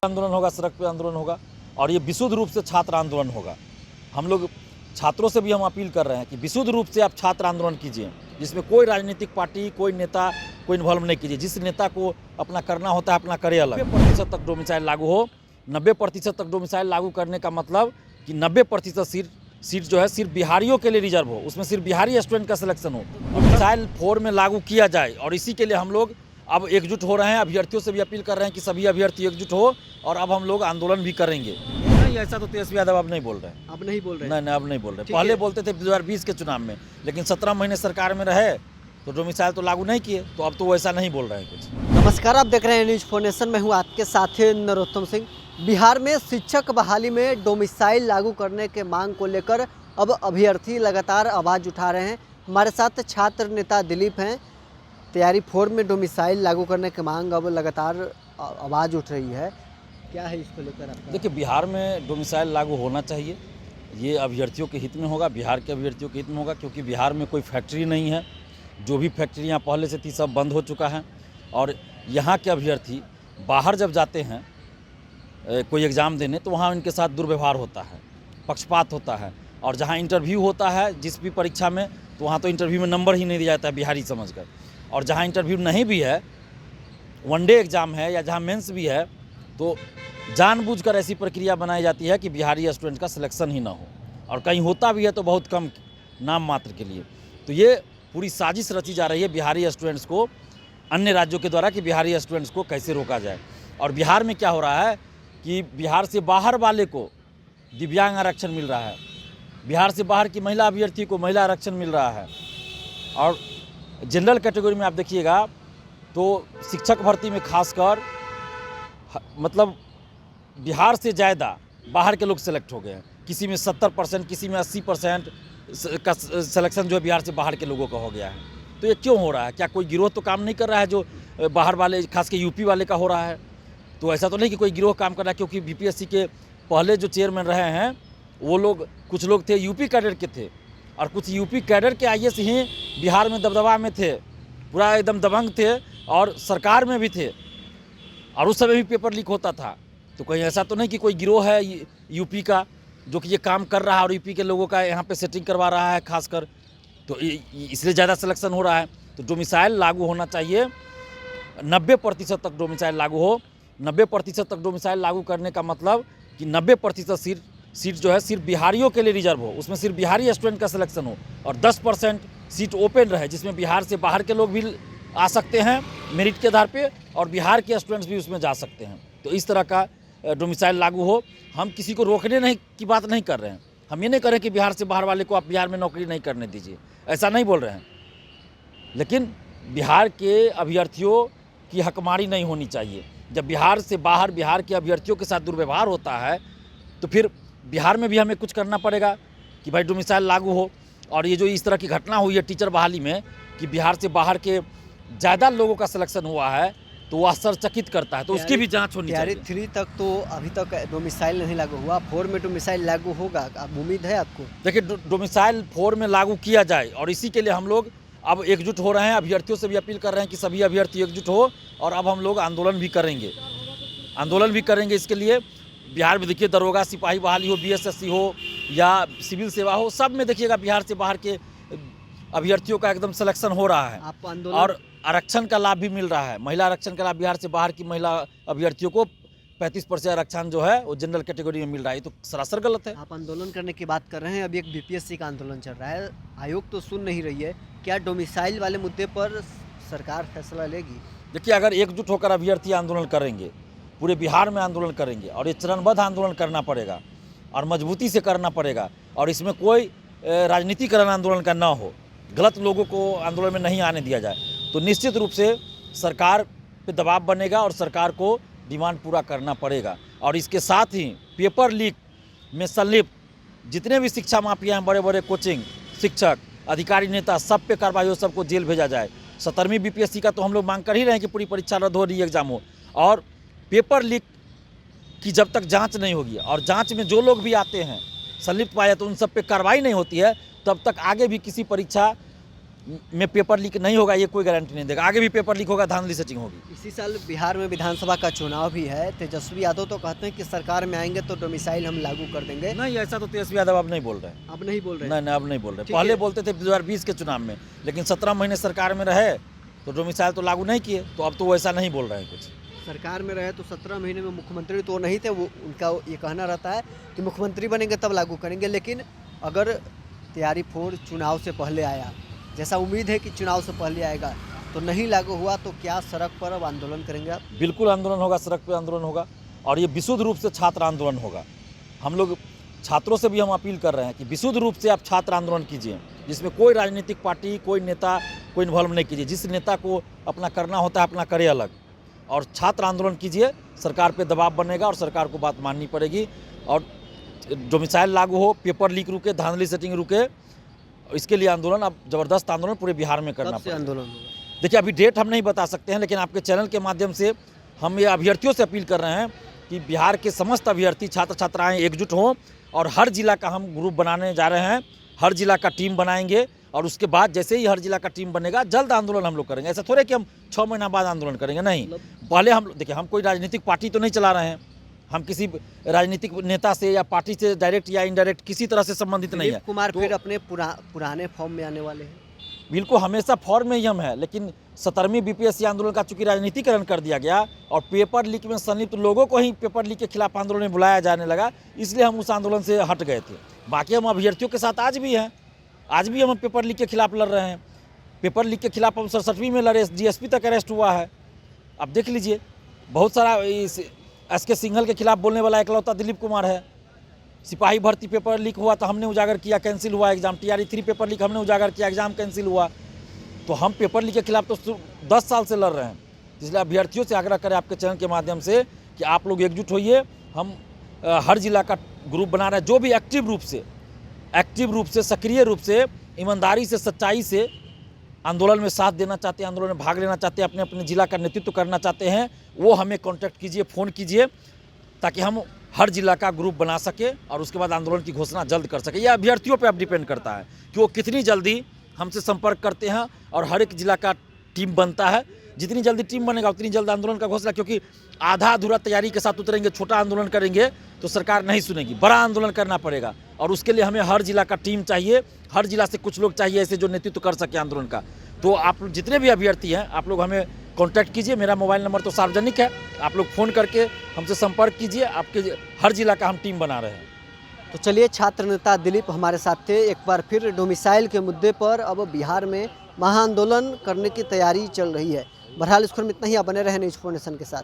आंदोलन होगा, सड़क पे आंदोलन होगा और ये विशुद्ध रूप से छात्र आंदोलन होगा। हम लोग छात्रों से भी हम अपील कर रहे हैं कि विशुद्ध रूप से आप छात्र आंदोलन कीजिए, जिसमें कोई राजनीतिक पार्टी, कोई नेता, कोई इन्वॉल्व नहीं कीजिए। जिस नेता को अपना करना होता है अपना करे अलग। 90% तक डोमिसाइल लागू हो। 90% तक डोमिसाइल लागू करने का मतलब कि 90% सीट जो है सिर्फ बिहारियों के लिए रिजर्व हो, उसमें सिर्फ बिहारी स्टूडेंट का सिलेक्शन हो। डोमिसाइल 4 में लागू किया जाए और इसी के लिए हम लोग अब एकजुट हो रहे हैं। अभ्यर्थियों से भी अपील कर रहे हैं कि सभी अभ्यर्थी एकजुट हो और अब हम लोग आंदोलन भी करेंगे। नहीं, ऐसा तो तेजस्वी यादव अब नहीं बोल रहे हैं। अब नहीं बोल रहे? नहीं, अब नहीं बोल रहे। पहले बोलते थे 2020 के चुनाव में, लेकिन 17 महीने सरकार में रहे तो डोमिसाइल तो लागू नहीं किए, तो अब तो वैसा नहीं बोल रहे हैं कुछ। नमस्कार, आप देख रहे हैं न्यूज फोर नेशन। मैं हूं आपके साथी नरोत्तम सिंह। बिहार में शिक्षक बहाली में डोमिसाइल लागू करने के मांग को लेकर अब अभ्यर्थी लगातार आवाज़ उठा रहे हैं। हमारे साथ छात्र नेता दिलीप हैं। तैयारी 4 में डोमिसाइल लागू करने की मांग अब लगातार आवाज़ उठ रही है। क्या है इसको लेकर आपका? देखिए, बिहार में डोमिसाइल लागू होना चाहिए। ये अभ्यर्थियों के हित में होगा, बिहार के अभ्यर्थियों के हित में होगा, क्योंकि बिहार में कोई फैक्ट्री नहीं है। जो भी फैक्ट्रियाँ पहले से थी सब बंद हो चुका है और यहाँ के अभ्यर्थी बाहर जब जाते हैं कोई एग्ज़ाम देने, तो वहाँ उनके साथ दुर्व्यवहार होता है, पक्षपात होता है। और जहाँ इंटरव्यू होता है जिस भी परीक्षा में, तो वहाँ तो इंटरव्यू में नंबर ही नहीं दिया जाता है बिहारी समझकर। और जहाँ इंटरव्यू नहीं भी है, वनडे एग्ज़ाम है या जहाँ मेंस भी है, तो जानबूझकर ऐसी प्रक्रिया बनाई जाती है कि बिहारी स्टूडेंट का सिलेक्शन ही ना हो, और कहीं होता भी है तो बहुत कम, नाम मात्र के लिए। तो ये पूरी साजिश रची जा रही है बिहारी स्टूडेंट्स को अन्य राज्यों के द्वारा कि बिहारी स्टूडेंट्स को कैसे रोका जाए। और बिहार में क्या हो रहा है कि बिहार से बाहर वाले को दिव्यांग आरक्षण मिल रहा है, बिहार से बाहर की महिला अभ्यर्थी को महिला आरक्षण मिल रहा है। और जनरल कैटेगरी में आप देखिएगा तो शिक्षक भर्ती में खासकर मतलब बिहार से ज़्यादा बाहर के लोग सेलेक्ट हो गए हैं। किसी में 70%, किसी में 80% का सिलेक्शन जो है बिहार से बाहर के लोगों का हो गया है। तो ये क्यों हो रहा है? क्या कोई गिरोह तो काम नहीं कर रहा है जो बाहर वाले, खास के यूपी वाले का हो रहा है? तो ऐसा तो नहीं कि कोई गिरोह काम कर रहा है, क्योंकि बीपीएससी के पहले जो चेयरमैन रहे हैं वो लोग, कुछ लोग थे यूपी कैडर के थे और कुछ यूपी कैडर के आईएएस ही बिहार में दबदबा में थे, पूरा एकदम दबंग थे और सरकार में भी थे, और उस समय भी पेपर लीक होता था। तो कहीं ऐसा तो नहीं कि कोई गिरोह है यूपी का जो कि ये काम कर रहा है और यूपी के लोगों का यहाँ पे सेटिंग करवा रहा है खासकर, तो इसलिए ज़्यादा सिलेक्शन हो रहा है। तो डोमिसाइल लागू होना चाहिए, 90% तक डोमिसाइल लागू हो। 90% तक डोमिसाइल लागू करने का मतलब कि 90% सीट जो है सिर्फ बिहारियों के लिए रिजर्व हो, उसमें सिर्फ बिहारी स्टूडेंट का सिलेक्शन हो, और 10% सीट ओपन रहे जिसमें बिहार से बाहर के लोग भी आ सकते हैं मेरिट के आधार पे, और बिहार के स्टूडेंट्स भी उसमें जा सकते हैं। तो इस तरह का डोमिसाइल लागू हो। हम किसी को रोकने नहीं की बात नहीं कर रहे हैं। हम ये नहीं कर रहे कि बिहार से बाहर वाले को आप बिहार में नौकरी नहीं करने दीजिए, ऐसा नहीं बोल रहे हैं। लेकिन बिहार के अभ्यर्थियों की हकमारी नहीं होनी चाहिए। जब बिहार से बाहर बिहार के अभ्यर्थियों के साथ दुर्व्यवहार होता है तो फिर बिहार में भी हमें कुछ करना पड़ेगा कि भाई डोमिसाइल लागू हो। और ये जो इस तरह की घटना हुई है टीचर बहाली में कि बिहार से बाहर के ज़्यादा लोगों का सिलेक्शन हुआ है, तो वो आश्चर्यचकित करता है। तो उसकी भी जांच होनी चाहिए। तैयारी 3 तक तो अभी तक डोमिसाइल नहीं लागू हुआ, 4 में डोमिसाइल लागू होगा, अब उम्मीद है आपको? देखिए, डोमिसाइल 4 में लागू किया जाए और इसी के लिए हम लोग अब एकजुट हो रहे हैं। अभ्यर्थियों से भी अपील कर रहे हैं कि सभी अभ्यर्थी एकजुट हो और अब हम लोग आंदोलन भी करेंगे। इसके लिए बिहार में देखिए दरोगा सिपाही बहाली हो, बीएसएससी हो या सिविल सेवा हो, सब में देखिएगा बिहार से बाहर के अभ्यर्थियों का एकदम सिलेक्शन हो रहा है। आप आंदोलन और आरक्षण का लाभ भी मिल रहा है, महिला आरक्षण का लाभ बिहार से बाहर की महिला अभ्यर्थियों को 35% आरक्षण जो है वो जनरल कैटेगरी में मिल रहा है। ये तो सरासर गलत है। आप आंदोलन करने की बात कर रहे हैं, अभी एक बीपीएससी का आंदोलन चल रहा है, आयोग तो सुन नहीं रही है। क्या डोमिसाइल वाले मुद्दे पर सरकार फैसला लेगी? देखिए, अगर एकजुट होकर अभ्यर्थी आंदोलन करेंगे, पूरे बिहार में आंदोलन करेंगे, और ये चरणबद्ध आंदोलन करना पड़ेगा और मजबूती से करना पड़ेगा, और इसमें कोई राजनीतिकरण आंदोलन का ना हो, गलत लोगों को आंदोलन में नहीं आने दिया जाए, तो निश्चित रूप से सरकार पे दबाव बनेगा और सरकार को डिमांड पूरा करना पड़ेगा। और इसके साथ ही पेपर लीक में संलिप्त जितने भी शिक्षा माफिया हैं, बड़े बड़े कोचिंग शिक्षक, अधिकारी, नेता, सब पे कार्रवाई हो, सबको जेल भेजा जाए। 17वीं बीपीएससी का तो हम लोग मांग कर ही रहे हैं कि पूरी परीक्षा रद्द हो, री एग्जाम हो। और पेपर लीक की जब तक जांच नहीं होगी और जांच में जो लोग भी आते हैं संलिप्त पाए तो उन सब पे कार्रवाई नहीं होती है, तब तक आगे भी किसी परीक्षा में पेपर लीक नहीं होगा ये कोई गारंटी नहीं देगा। आगे भी पेपर लीक होगा, धांधली सेटिंग होगी। इसी साल बिहार में विधानसभा का चुनाव भी है। तेजस्वी यादव तो कहते हैं कि सरकार में आएंगे तो डोमिसाइल हम लागू कर देंगे। नहीं, ऐसा तो तेजस्वी यादव अब नहीं बोल रहे हैं। अब नहीं बोल रहे? नहीं, अब नहीं बोल रहे। ठीक पहले है। बोलते थे 2020 के चुनाव में, लेकिन 17 महीने सरकार में रहे तो डोमिसाइल तो लागू नहीं किए, तो अब तो वैसा नहीं बोल रहे हैं कुछ। सरकार में रहे तो 17 महीने में मुख्यमंत्री तो नहीं थे, वो उनका ये कहना रहता है कि मुख्यमंत्री बनेंगे तब लागू करेंगे। लेकिन अगर तैयारी फोड़ चुनाव से पहले आया, जैसा उम्मीद है कि चुनाव से पहले आएगा, तो नहीं लागू हुआ तो क्या सड़क पर अब आंदोलन करेंगे आप? बिल्कुल आंदोलन होगा, सड़क पे आंदोलन होगा, और ये विशुद्ध रूप से छात्र आंदोलन होगा। हम लोग छात्रों से भी हम अपील कर रहे हैं कि विशुद्ध रूप से आप छात्र आंदोलन कीजिए, जिसमें कोई राजनीतिक पार्टी, कोई नेता, कोई इन्वॉल्व नहीं कीजिए। जिस नेता को अपना करना होता है अपना करे अलग, और छात्र आंदोलन कीजिए। सरकार पे दबाव बनेगा और सरकार को बात माननी पड़ेगी, और डोमिसाइल लागू हो, पेपर लीक रुके, धांधली सेटिंग रुके, इसके लिए आंदोलन, अब जबरदस्त आंदोलन पूरे बिहार में करना कब से पड़ेगा। आंदोलन होगा? देखिए, अभी डेट हम नहीं बता सकते हैं, लेकिन आपके चैनल के माध्यम से हम ये अभ्यर्थियों से अपील कर रहे हैं कि बिहार के समस्त अभ्यर्थी, छात्र छात्राएं एकजुट हों, और हर जिला का हम ग्रुप बनाने जा रहे हैं। हर जिला का टीम बनाएंगे, और उसके बाद जैसे ही हर जिला का टीम बनेगा, जल्द आंदोलन हम लोग करेंगे। ऐसा थोड़े कि हम 6 महीना बाद आंदोलन करेंगे, नहीं। पहले हम देखिए, हम कोई राजनीतिक पार्टी तो नहीं चला रहे हैं, हम किसी राजनीतिक नेता से या पार्टी से डायरेक्ट या इनडायरेक्ट किसी तरह से संबंधित नहीं है। दिलीप कुमार तो फिर अपने पुराने फॉर्म में आने वाले हैं। बिल्कुल, हमेशा फॉर्म में ही हम है, लेकिन 17वीं बीपीएससी आंदोलन का चूंकि राजनीतिकरण कर दिया गया और पेपर लीक में संलिप्त लोगों को ही पेपर लीक के खिलाफ आंदोलन में बुलाया जाने लगा, इसलिए हम उस आंदोलन से हट गए थे। बाकी हम अभ्यर्थियों के साथ आज भी हैं, आज भी हम पेपर लीक के खिलाफ लड़ रहे हैं। पेपर लीक के खिलाफ हम 67वीं में लड़े, DSP तक अरेस्ट हुआ है। अब देख लीजिए, बहुत सारा इस SK सिंघल के खिलाफ बोलने वाला एकलौता दिलीप कुमार है। सिपाही भर्ती पेपर लीक हुआ तो हमने उजागर किया, कैंसिल हुआ एग्जाम। TRE 3 पेपर लीक हमने उजागर किया, एग्जाम कैंसिल हुआ। तो हम पेपर लीक के खिलाफ तो 10 साल से लड़ रहे हैं। इसलिए अभ्यर्थियों से आग्रह करें आपके चैनल के माध्यम से कि आप लोग एकजुट होइए। हम हर जिला का ग्रुप बना रहे हैं, जो भी एक्टिव रूप से, सक्रिय रूप से, ईमानदारी से, सच्चाई से आंदोलन में साथ देना चाहते हैं, आंदोलन में भाग लेना चाहते हैं, अपने अपने जिला का नेतृत्व करना चाहते हैं, वो हमें कांटेक्ट कीजिए, फ़ोन कीजिए, ताकि हम हर जिला का ग्रुप बना सके और उसके बाद आंदोलन की घोषणा जल्द कर सके। यह अभ्यर्थियों पे अब डिपेंड करता है कि वो कितनी जल्दी हमसे संपर्क करते हैं और हर एक जिला का टीम बनता है। जितनी जल्दी टीम बनेगा उतनी जल्द आंदोलन का घोषणा, क्योंकि आधा अधूरा तैयारी के साथ उतरेंगे, छोटा आंदोलन करेंगे तो सरकार नहीं सुनेगी। बड़ा आंदोलन करना पड़ेगा, और उसके लिए हमें हर जिला का टीम चाहिए, हर जिला से कुछ लोग चाहिए ऐसे जो नेतृत्व कर सके आंदोलन का। तो आप जितने भी अभ्यर्थी हैं, आप लोग हमें कांटेक्ट कीजिए। मेरा मोबाइल नंबर तो सार्वजनिक है, आप लोग फ़ोन करके हमसे संपर्क कीजिए। आपके हर जिला का हम टीम बना रहे हैं। तो चलिए, छात्र नेता दिलीप हमारे साथ थे। एक बार फिर डोमिसाइल के मुद्दे पर अब बिहार में महाआंदोलन करने की तैयारी चल रही है। बहरहाल इस खबर में इतना ही। आप बने रहे न्यूज़ 4 नेशन के साथ।